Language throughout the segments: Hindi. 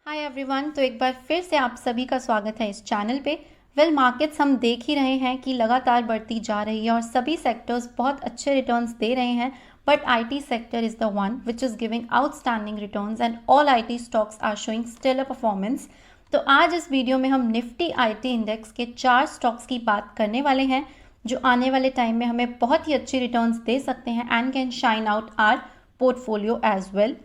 Hi everyone. तो एक बार फिर से आप सभी का स्वागत है इस चैनल पे। मार्केट्स हम देख ही रहे हैं कि लगातार बढ़ती जा रही है और सभी सेक्टर्स बहुत अच्छे रिटर्न्स दे रहे हैं, but IT sector is the one which is giving outstanding returns and all IT stocks are showing stellar performance. तो आज इस वीडियो में हम निफ्टी आईटी इंडेक्स के 4 स्टॉक्स की बात करने वाले हैं जो आने वाले टाइम में हमें बहुत ही अच्छी रिटर्न्स दे सकते हैं and can shine out our portfolio as well.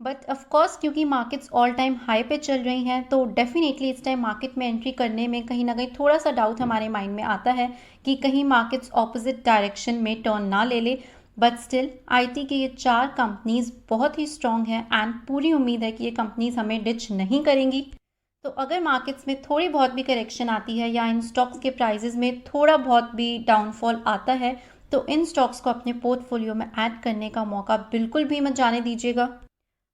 But of course क्योंकि मार्केट्स ऑल टाइम हाई पे चल रही हैं तो डेफिनेटली इस टाइम मार्केट में एंट्री करने में कहीं ना कहीं थोड़ा सा डाउट हमारे माइंड में आता है कि कहीं मार्केट्स ऑपोजिट डायरेक्शन में टर्न ना ले ले। बट स्टिल आईटी के ये 4 कंपनीज बहुत ही स्ट्रॉन्ग है एंड पूरी उम्मीद है कि ये कंपनीज हमें डिच नहीं करेंगी। तो अगर मार्केट्स में थोड़ी बहुत भी करेक्शन आती है या इन स्टॉक्स के प्राइजेस में थोड़ा बहुत भी डाउनफॉल आता है तो इन स्टॉक्स को अपने पोर्टफोलियो में ऐड करने का मौका बिल्कुल भी मत जाने दीजिएगा,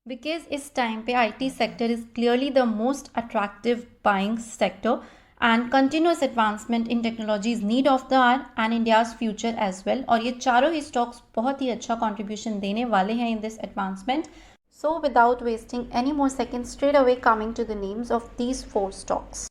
बिकॉज इस टाइम पे IT sector is clearly the most attractive buying sector and continuous advancement in technology is need of the hour and India's future as well. और ये चारों ही स्टॉक्स बहुत ही अच्छा कंट्रीब्यूशन देने वाले हैं in this advancement. So without wasting any more second, straight away coming to the names of these 4 stocks.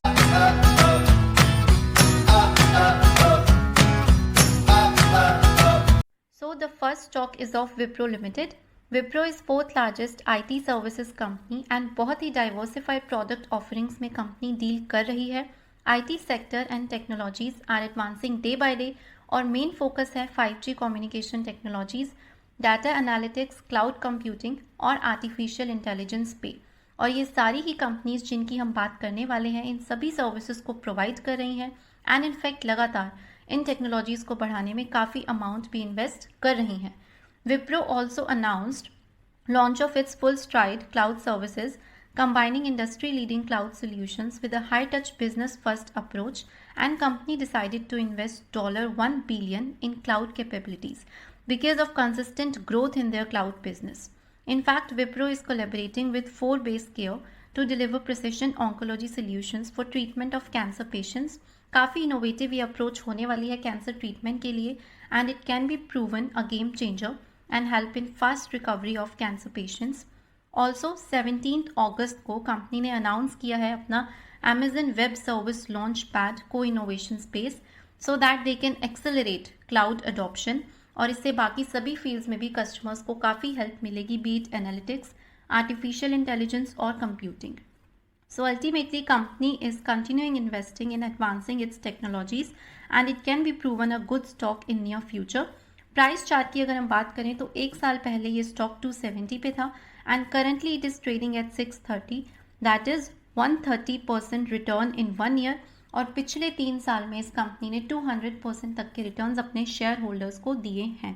So the first stock is of Wipro Limited. Wipro is 4th largest IT services company and बहुत ही diversified product offerings में company deal कर रही है। IT sector and technologies are advancing day by day और main focus है 5G communication technologies, data analytics, cloud computing और artificial intelligence पे। और ये सारी ही कंपनीज जिनकी हम बात करने वाले हैं इन सभी सर्विसेज को प्रोवाइड कर रही हैं एंड इनफैक्ट लगातार इन टेक्नोलॉजीज़ को बढ़ाने में काफ़ी अमाउंट भी इन्वेस्ट कर रही हैं। Wipro also announced launch of its full stride cloud services, combining industry-leading cloud solutions with a high-touch business-first approach, and company decided to invest $1 billion in cloud capabilities because of consistent growth in their cloud business. In fact, Wipro is collaborating with 4base Care to deliver precision oncology solutions for treatment of cancer patients. काफ़ी इनोवेटिव ये अप्रोच होने वाली है कैंसर ट्रीटमेंट के लिए and it can be proven a game changer and help in fast recovery of cancer patients. Also 17 अगस्त को कंपनी ने अनाउंस किया है अपना Amazon web service launch pad को innovation space so that they can accelerate cloud adoption और इससे बाकी सभी फील्ड्स में भी कस्टमर्स को काफ़ी हेल्प मिलेगी, B it analytics, artificial intelligence और computing. So ultimately, company is continuing investing in advancing its technologies and it can be proven a good stock in near future. Price chart की अगर हम बात करें तो एक साल पहले ये स्टॉक 270 पे था and currently it is trading at 630, that is 130% return in 1 year. और पिछले 3 साल में इस कंपनी ने 200% तक के रिटर्न्स अपने शेयर होल्डर्स को दिए हैं।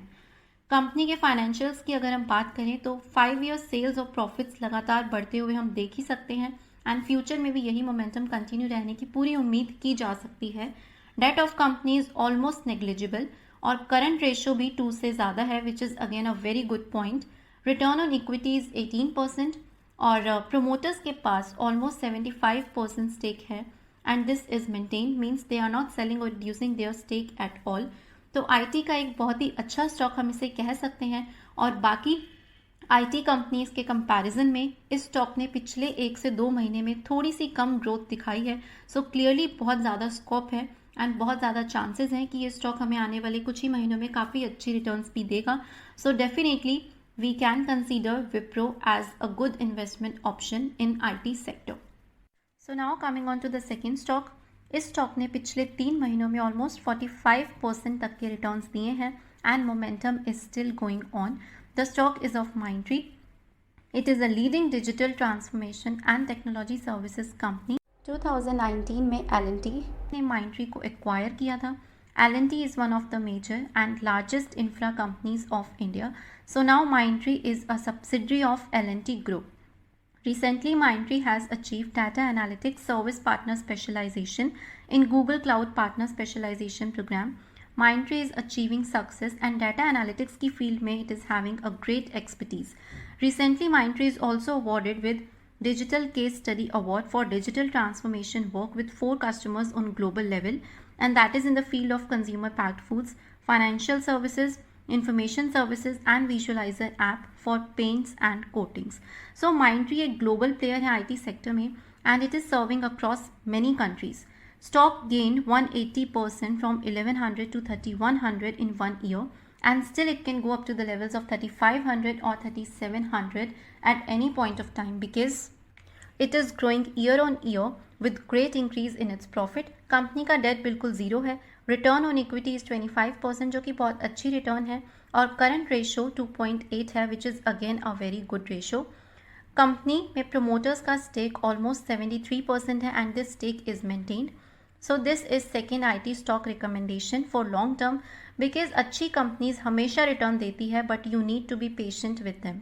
कंपनी के फाइनेंशियल्स की अगर हम बात करें तो 5 ईयर सेल्स और प्रॉफिट्स लगातार बढ़ते हुए हम देख ही सकते हैं एंड फ्यूचर में भी यही मोमेंटम कंटिन्यू रहने की पूरी उम्मीद की जा सकती है। Debt of company is almost negligible और करंट रेशियो भी 2 से ज़्यादा है which is again a very good point. Return on equity is 18% और प्रोमोटर्स के पास ऑलमोस्ट 75% स्टेक है and this is maintain means they are not selling और reducing their stake at all. तो आईटी का एक बहुत ही अच्छा स्टॉक हम इसे कह सकते हैं और बाकी आईटी कंपनीज के कंपैरिजन में इस स्टॉक ने पिछले 1 से 2 महीने में थोड़ी सी कम ग्रोथ दिखाई है। सो क्लियरली बहुत ज़्यादा स्कोप है एंड बहुत ज़्यादा चांसेस हैं कि ये स्टॉक हमें आने वाले कुछ ही महीनों में काफ़ी अच्छी रिटर्न्स भी देगा। So definitely we can consider Wipro as a good investment option in IT sector. So now coming on to the second stock. इस स्टॉक ने पिछले 3 महीनों में ऑलमोस्ट 45% तक के रिटर्न्स दिए हैं and momentum is still going on. The stock is of Mindtree. It is a leading digital transformation and technology services company. 2019 में L&T ने Mindtree को एक्वायर किया था। L&T is one of the major and largest infra companies of India. So now Mindtree is a subsidiary of L&T Group. Recently, Mindtree has achieved data analytics service partner specialization in Google Cloud Partner Specialization Program. Mindtree is achieving success and data analytics की field में it is having a great expertise. Recently, Mindtree is also awarded with Digital Case Study Award for digital transformation work with 4 customers on global level and that is in the field of consumer packed foods, financial services, information services and visualizer app for paints and coatings. So Mindtree एक global player है IT sector में and it is serving across many countries. Stock gained 180% from 1100 to 3100 in 1 year, and still it can go up to the levels of 3500 or 3700 at any point of time because it is growing year on year with great increase in its profit. Company का डेट बिल्कुल ज़ीरो है. रिटर्न ऑन इक्विटी इज़ 25% जो कि बहुत अच्छी रिटर्न है, और करंट रेशो 2.8 है which is again a very good ratio. Company में प्रमोटर्स का स्टेक ऑलमोस्ट 73% है and this stake is maintained. So this is second IT stock recommendation for long term because अच्छी कंपनीज हमेशा रिटर्न देती है but you need to be patient with them.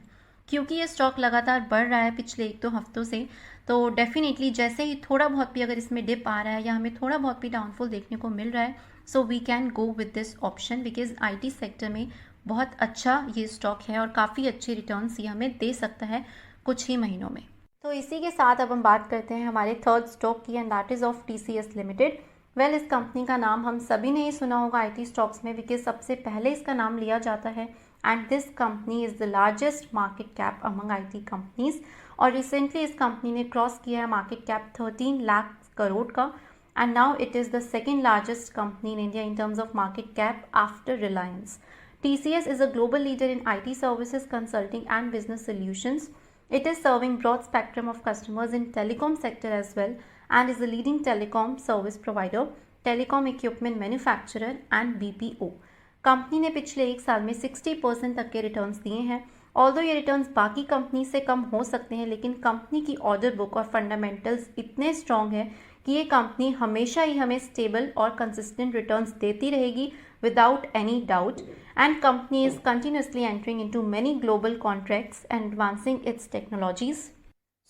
क्योंकि ये स्टॉक लगातार बढ़ रहा है पिछले 1-2 हफ्तों से, तो डेफिनेटली जैसे ही थोड़ा बहुत भी अगर इसमें डिप आ रहा है या हमें थोड़ा बहुत भी डाउनफॉल देखने को मिल रहा है, so we can go with this option because IT sector में बहुत अच्छा ये स्टॉक है और काफ़ी अच्छे रिटर्न्स ये हमें दे सकता है कुछ ही महीनों में. तो इसी के साथ अब हम बात करते हैं हमारे थर्ड स्टॉक की and that is of TCS limited. Well, इस कंपनी का नाम हम सभी ने ही सुना होगा IT स्टॉक्स में बिकॉज सबसे पहले इसका नाम लिया जाता है and this company is the largest market cap among IT companies. और रिसेंटली इस कंपनी ने क्रॉस किया है मार्केट कैप 13 लाख करोड़ का and now it is the second largest company in India in terms of market cap after Reliance. TCS is a global leader in IT services, consulting and business solutions. It is serving broad spectrum of customers in telecom sector as well and is a leading telecom service provider, telecom equipment manufacturer and BPO. Company ने पिछले 1 साल में 60% तक के रिटर्न्स दिए हैं. ऑल्दो ये रिटर्न्स बाकी कंपनी से कम हो सकते हैं, लेकिन कंपनी की ऑर्डर बुक और फंडामेंटल्स इतने स्ट्रॉन्ग है कि ये कंपनी हमेशा ही हमें स्टेबल और कंसिस्टेंट रिटर्न्स देती रहेगी without any doubt, and company is continuously entering into many global contracts and advancing its technologies.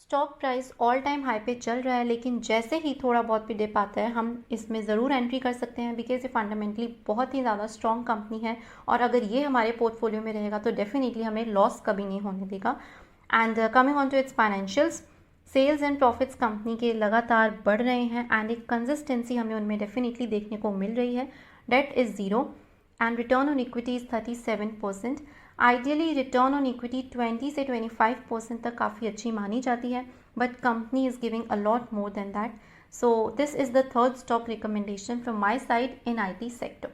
Stock price all time high पे चल रहा है, लेकिन जैसे ही थोड़ा बहुत भी डिप आता है हम इसमें ज़रूर एंट्री कर सकते हैं बिकॉज ये फंडामेंटली बहुत ही ज़्यादा स्ट्रॉन्ग कंपनी है और अगर ये हमारे पोर्टफोलियो में रहेगा तो डेफिनेटली हमें लॉस कभी नहीं होने देगा. And coming on to its financials, sales and profits company के लगातार बढ़ रहे हैं एंड एक कंसिस्टेंसी हमें उनमें डेफिनेटली देखने को मिल रही है. Debt is 0 and return on equity is 37%. Ideally return on equity 20 से 25% तक काफ़ी अच्छी मानी जाती है, but company is giving a lot more than that. So this is the third stock recommendation from my side in IT sector.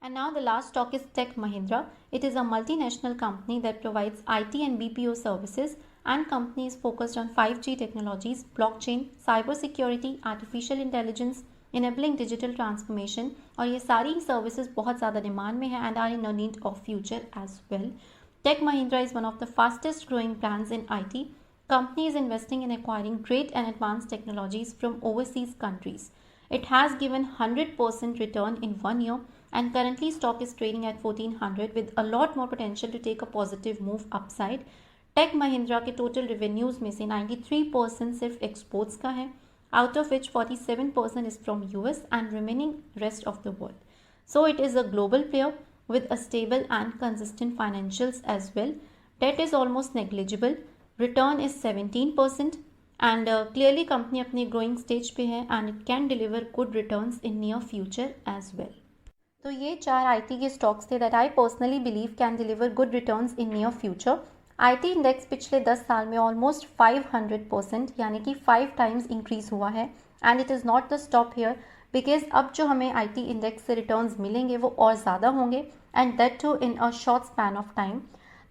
And now the last stock is Tech Mahindra. It is a multinational company that provides IT and BPO services, and company is focused on 5G technologies, blockchain, cybersecurity, artificial intelligence, enabling digital transformation, और ये सारी सर्विसेज बहुत ज़्यादा डिमांड में है and are in need of future as well. Tech Mahindra is one of the fastest growing brands in IT. Company is investing in acquiring great and advance technologies from overseas countries. It has given 100% return in 1 year and currently stock is trading at 1400 with a lot more potential to take a positive move upside. Tech Mahindra के टोटल रेवेन्यूज़ में से 93% सिर्फ एक्सपोर्ट्स का है, out of which 47% is from US and remaining rest of the world. So it is a global player with a stable and consistent financials as well. Debt is almost negligible. Return is 17% and clearly company अपने growing stage पे है and it can deliver good returns in near future as well. तो ये 4 IT के stocks थे that I personally believe can deliver good returns in near future. IT index पिछले 10 साल में ऑलमोस्ट 500% यानी कि 5 टाइम्स इंक्रीज हुआ है and it is not the stop hair because अब जो हमें IT इंडेक्स से रिटर्न्स मिलेंगे वो और ज़्यादा होंगे and that too in a short span of time.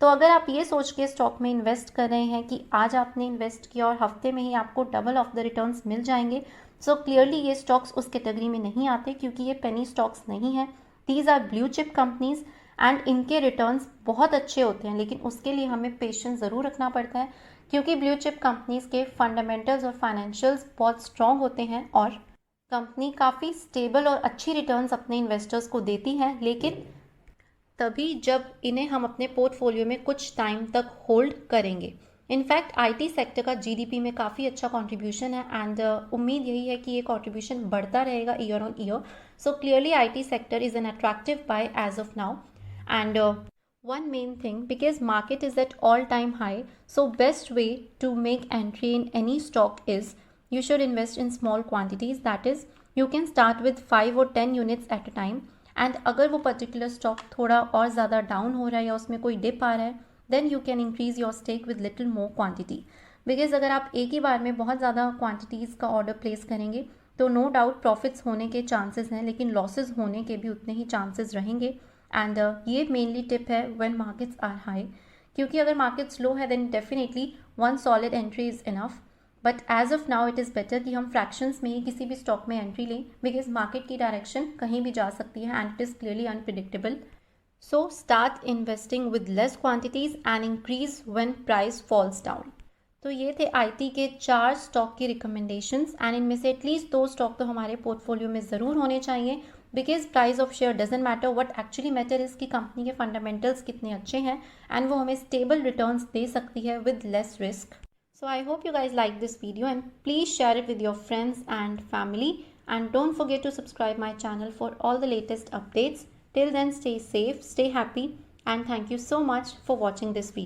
तो अगर आप ये सोच के स्टॉक में इन्वेस्ट कर रहे हैं कि आज आपने इन्वेस्ट किया और हफ्ते में ही आपको डबल ऑफ द रिटर्न्स मिल जाएंगे, सो क्लियरली ये स्टॉक्स उस कैटेगरी में नहीं आते क्योंकि ये पेनी स्टॉक्स नहीं हैं. These are blue chip companies and इनके रिटर्न्स बहुत अच्छे होते हैं, लेकिन उसके लिए हमें पेशेंस ज़रूर रखना पड़ता है क्योंकि ब्लू चिप कंपनीज़ के फंडामेंटल्स और फाइनेंशियल्स बहुत स्ट्रॉन्ग होते हैं और कंपनी काफ़ी स्टेबल और अच्छी रिटर्न्स अपने इन्वेस्टर्स को देती हैं, लेकिन तभी जब इन्हें हम अपने पोर्टफोलियो में कुछ टाइम तक होल्ड करेंगे. इनफैक्ट IT सेक्टर का GDP में काफ़ी अच्छा कंट्रीब्यूशन है एंड उम्मीद यही है कि ये कंट्रीब्यूशन बढ़ता रहेगा year on year. So clearly IT sector is an attractive buy as of now. And one main thing, because market is at all time high, so best way to make entry in any stock is you should invest in small quantities. That is, you can start with 5 or 10 units at a time and अगर वो पर्टिकुलर स्टॉक थोड़ा और ज़्यादा डाउन हो रहा है या उसमें कोई डिप आ रहा है, then you can increase your stake with little more quantity. Because अगर आप एक ही बार में बहुत ज़्यादा क्वांटिटीज़ का ऑर्डर प्लेस करेंगे तो नो डाउट प्रॉफिट्स होने के चांसेस हैं, लेकिन लॉसेस होने के भी उतने ही चांसेस रहेंगे। एंड ये मेनली टिप है व्हेन मार्केट्स आर हाई, क्योंकि अगर मार्केट्स लो है then definitely one solid entry is enough. But as of now it is better कि हम फ्रैक्शंस में ही किसी भी स्टॉक में एंट्री लें, बिकॉज मार्केट की डायरेक्शन कहीं भी जा सकती है and it is clearly unpredictable. So start investing with less quantities and increase when price falls down. तो ये थे आईटी के 4 स्टॉक की रिकमेंडेशंस, एंड इनमें से एटलीस्ट 2 स्टॉक तो हमारे पोर्टफोलियो में ज़रूर होने चाहिए, because price of share doesn't matter, what actually matter is कि कंपनी के फंडामेंटल्स कितने अच्छे हैं एंड वो हमें स्टेबल रिटर्न्स दे सकती है with less risk. So I hope you guys like this video, and please share it with your friends and family, and don't forget to subscribe my channel for all the latest updates. Till then, stay safe, stay happy, and thank you so much for watching this video.